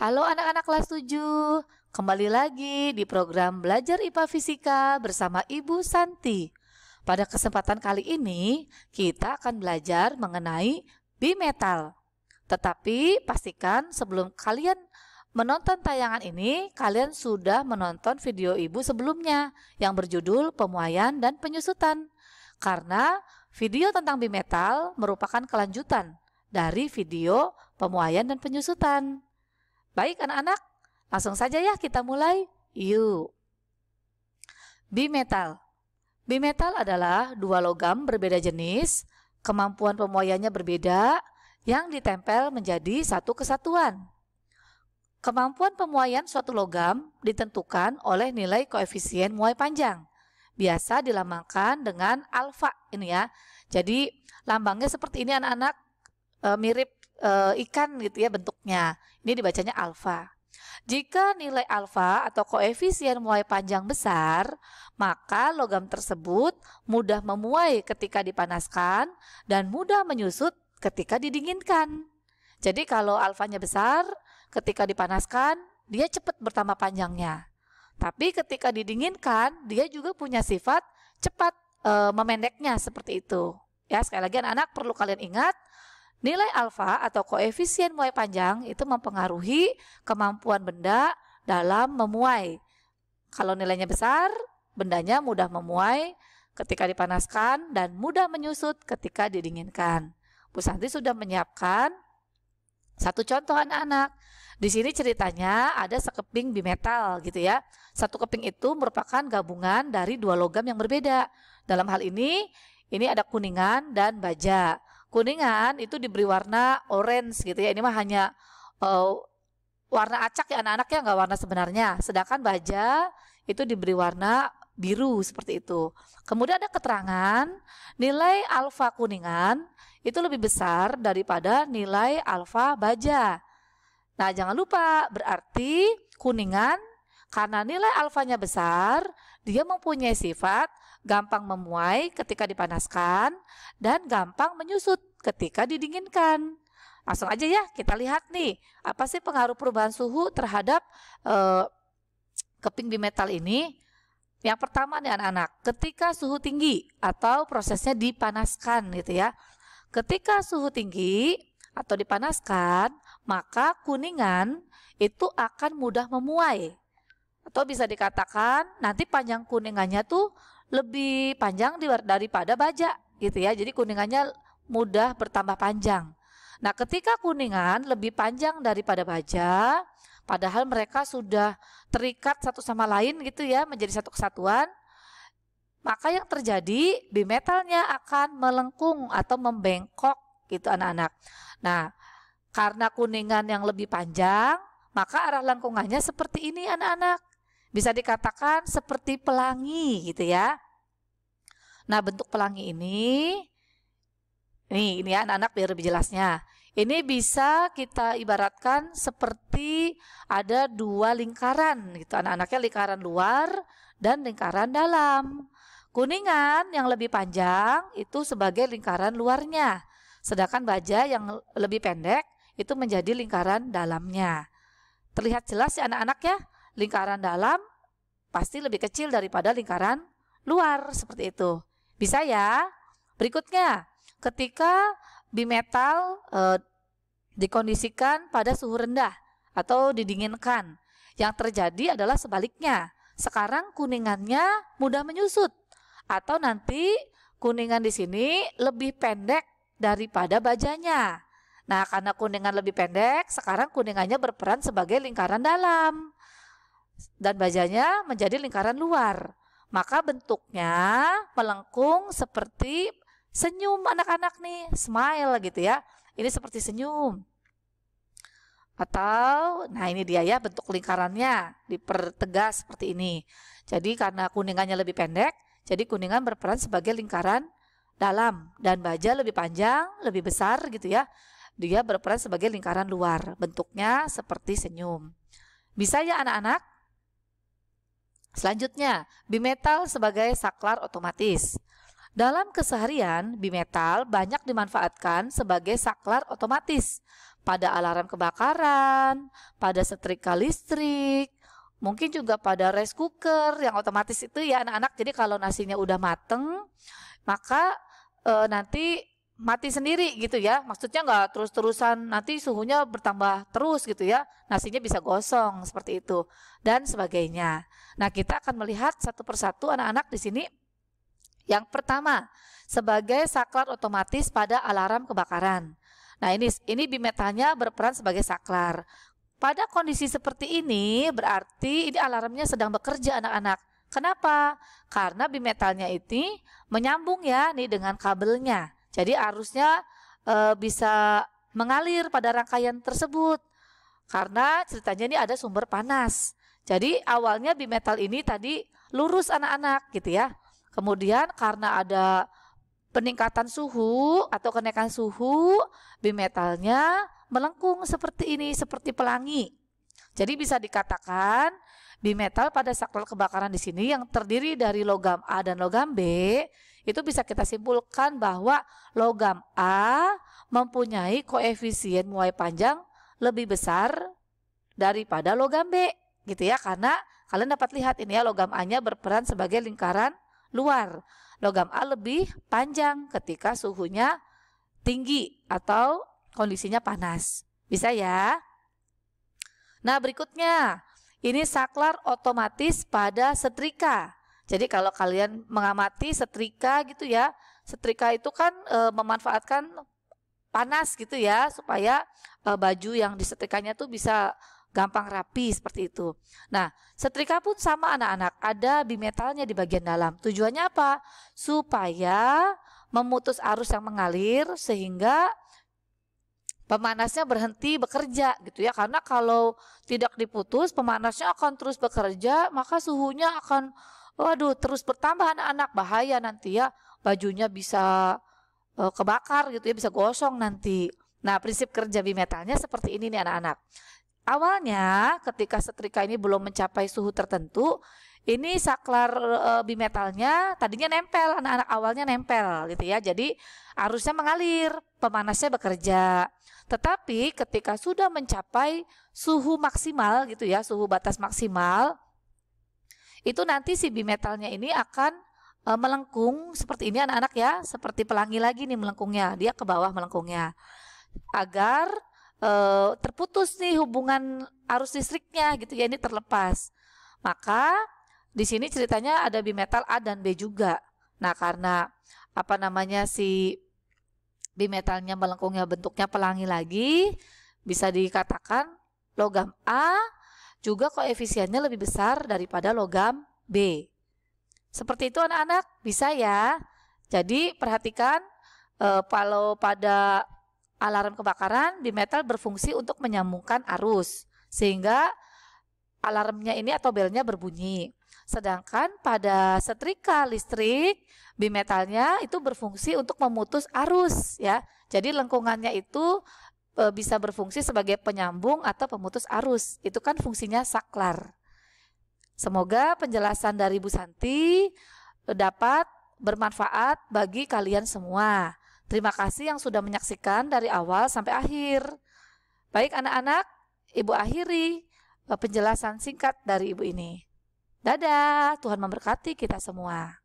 Halo anak-anak kelas 7, kembali lagi di program Belajar IPA Fisika bersama Ibu Santi. Pada kesempatan kali ini, kita akan belajar mengenai bimetal. Tetapi pastikan sebelum kalian menonton tayangan ini, kalian sudah menonton video Ibu sebelumnya yang berjudul Pemuaian dan Penyusutan. Karena video tentang bimetal merupakan kelanjutan dari video Pemuaian dan Penyusutan. Baik anak-anak, langsung saja ya kita mulai. Yuk. Bimetal. Bimetal adalah dua logam berbeda jenis, kemampuan pemuaiannya berbeda, yang ditempel menjadi satu kesatuan. Kemampuan pemuaian suatu logam ditentukan oleh nilai koefisien muai panjang. Biasa dilambangkan dengan alfa ini ya. Jadi lambangnya seperti ini anak-anak, mirip ikan gitu ya bentuknya. Ini dibacanya alfa. Jika nilai alfa atau koefisien muai panjang besar, maka logam tersebut mudah memuai ketika dipanaskan dan mudah menyusut ketika didinginkan. Jadi kalau alfanya besar, ketika dipanaskan, dia cepat bertambah panjangnya. Tapi ketika didinginkan, dia juga punya sifat cepat memendeknya seperti itu. Ya, sekali lagi anak-anak perlu kalian ingat, nilai alfa atau koefisien muai panjang itu mempengaruhi kemampuan benda dalam memuai. Kalau nilainya besar, bendanya mudah memuai ketika dipanaskan dan mudah menyusut ketika didinginkan. Bu Santi sudah menyiapkan satu contoh anak-anak. Di sini ceritanya ada sekeping bimetal gitu ya. Satu keping itu merupakan gabungan dari dua logam yang berbeda. Dalam hal ini ada kuningan dan baja. Kuningan itu diberi warna orange gitu ya. Ini mah hanya warna acak ya anak-anak ya, nggak warna sebenarnya. Sedangkan baja itu diberi warna biru seperti itu. Kemudian ada keterangan nilai alfa kuningan itu lebih besar daripada nilai alfa baja. Nah jangan lupa berarti kuningan karena nilai alfanya besar, dia mempunyai sifat gampang memuai ketika dipanaskan dan gampang menyusut ketika didinginkan. Langsung aja ya kita lihat nih, apa sih pengaruh perubahan suhu terhadap keping bimetal ini. Yang pertama nih anak-anak, ketika suhu tinggi atau prosesnya dipanaskan gitu ya. Ketika suhu tinggi atau dipanaskan, maka kuningan itu akan mudah memuai. Atau bisa dikatakan nanti panjang kuningannya tuh lebih panjang daripada baja gitu ya. Jadi kuningannya mudah bertambah panjang. Nah, ketika kuningan lebih panjang daripada baja, padahal mereka sudah terikat satu sama lain gitu ya, menjadi satu kesatuan, maka yang terjadi bimetalnya akan melengkung atau membengkok gitu anak-anak. Nah, karena kuningan yang lebih panjang, maka arah lengkungannya seperti ini anak-anak. Bisa dikatakan seperti pelangi gitu ya. Nah bentuk pelangi ini ya anak-anak biar lebih jelasnya. Ini bisa kita ibaratkan seperti ada dua lingkaran gitu anak-anaknya, lingkaran luar dan lingkaran dalam. Kuningan yang lebih panjang itu sebagai lingkaran luarnya. Sedangkan baja yang lebih pendek itu menjadi lingkaran dalamnya. Terlihat jelas ya anak-anak ya? Lingkaran dalam pasti lebih kecil daripada lingkaran luar seperti itu. Bisa ya? Berikutnya, ketika bimetal dikondisikan pada suhu rendah atau didinginkan, yang terjadi adalah sebaliknya. Sekarang kuningannya mudah menyusut atau nanti kuningan di sini lebih pendek daripada bajanya. Nah, karena kuningan lebih pendek, sekarang kuningannya berperan sebagai lingkaran dalam dan bajanya menjadi lingkaran luar. Maka bentuknya melengkung seperti senyum anak-anak nih, smile gitu ya. Ini seperti senyum. Atau, nah ini dia ya bentuk lingkarannya dipertegas seperti ini. Jadi karena kuningannya lebih pendek, jadi kuningan berperan sebagai lingkaran dalam dan baja lebih panjang, lebih besar gitu ya. Dia berperan sebagai lingkaran luar. Bentuknya seperti senyum. Bisa ya anak-anak? Selanjutnya, bimetal sebagai saklar otomatis. Dalam keseharian, bimetal banyak dimanfaatkan sebagai saklar otomatis pada alarm kebakaran, pada setrika listrik, mungkin juga pada rice cooker yang otomatis itu ya anak-anak. Jadi kalau nasinya udah mateng, maka nanti mati sendiri gitu ya. Maksudnya nggak terus-terusan nanti suhunya bertambah terus gitu ya. Nasinya bisa gosong seperti itu dan sebagainya. Nah, kita akan melihat satu persatu anak-anak di sini. Yang pertama, sebagai saklar otomatis pada alarm kebakaran. Nah, ini bimetalnya berperan sebagai saklar. Pada kondisi seperti ini berarti ini alarmnya sedang bekerja anak-anak. Kenapa? Karena bimetalnya ini menyambung ya nih dengan kabelnya. Jadi arusnya bisa mengalir pada rangkaian tersebut. Karena ceritanya ini ada sumber panas. Jadi awalnya bimetal ini tadi lurus anak-anak gitu ya. Kemudian karena ada peningkatan suhu atau kenaikan suhu, bimetalnya melengkung seperti ini, seperti pelangi. Jadi bisa dikatakan bimetal pada saklar kebakaran di sini yang terdiri dari logam A dan logam B, itu bisa kita simpulkan bahwa logam A mempunyai koefisien muai panjang lebih besar daripada logam B, gitu ya. Karena kalian dapat lihat ini ya, logam A-nya berperan sebagai lingkaran luar. Logam A lebih panjang ketika suhunya tinggi atau kondisinya panas. Bisa ya? Nah, berikutnya ini saklar otomatis pada setrika. Jadi kalau kalian mengamati setrika gitu ya, setrika itu kan memanfaatkan panas gitu ya, supaya baju yang disetrikanya tuh bisa gampang rapi seperti itu. Nah, setrika pun sama anak-anak, ada bimetalnya di bagian dalam. Tujuannya apa? Supaya memutus arus yang mengalir sehingga pemanasnya berhenti bekerja gitu ya. Karena kalau tidak diputus, pemanasnya akan terus bekerja, maka suhunya akan terus bertambah anak-anak. Bahaya nanti ya, bajunya bisa kebakar gitu ya, bisa gosong nanti. Nah, prinsip kerja bimetalnya seperti ini nih anak-anak. Awalnya ketika setrika ini belum mencapai suhu tertentu, ini saklar bimetalnya tadinya nempel, anak-anak awalnya nempel gitu ya. Jadi arusnya mengalir, pemanasnya bekerja. Tetapi ketika sudah mencapai suhu maksimal gitu ya, suhu batas maksimal, itu nanti si bimetalnya ini akan melengkung seperti ini anak-anak ya, seperti pelangi lagi nih melengkungnya, dia ke bawah melengkungnya. Agar terputus nih hubungan arus listriknya gitu ya, ini terlepas. Maka di sini ceritanya ada bimetal A dan B juga. Nah, karena si bimetalnya melengkungnya bentuknya pelangi lagi, bisa dikatakan logam A juga koefisiennya lebih besar daripada logam B. Seperti itu anak-anak, bisa ya. Jadi perhatikan kalau pada alarm kebakaran, bimetal berfungsi untuk menyambungkan arus sehingga alarmnya ini atau belnya berbunyi. Sedangkan pada setrika listrik, bimetalnya itu berfungsi untuk memutus arus ya. Jadi lengkungannya itu bisa berfungsi sebagai penyambung atau pemutus arus. Itu kan fungsinya saklar. Semoga penjelasan dari Bu Santi dapat bermanfaat bagi kalian semua. Terima kasih yang sudah menyaksikan dari awal sampai akhir. Baik anak-anak, Ibu akhiri penjelasan singkat dari Ibu ini. Dadah, Tuhan memberkati kita semua.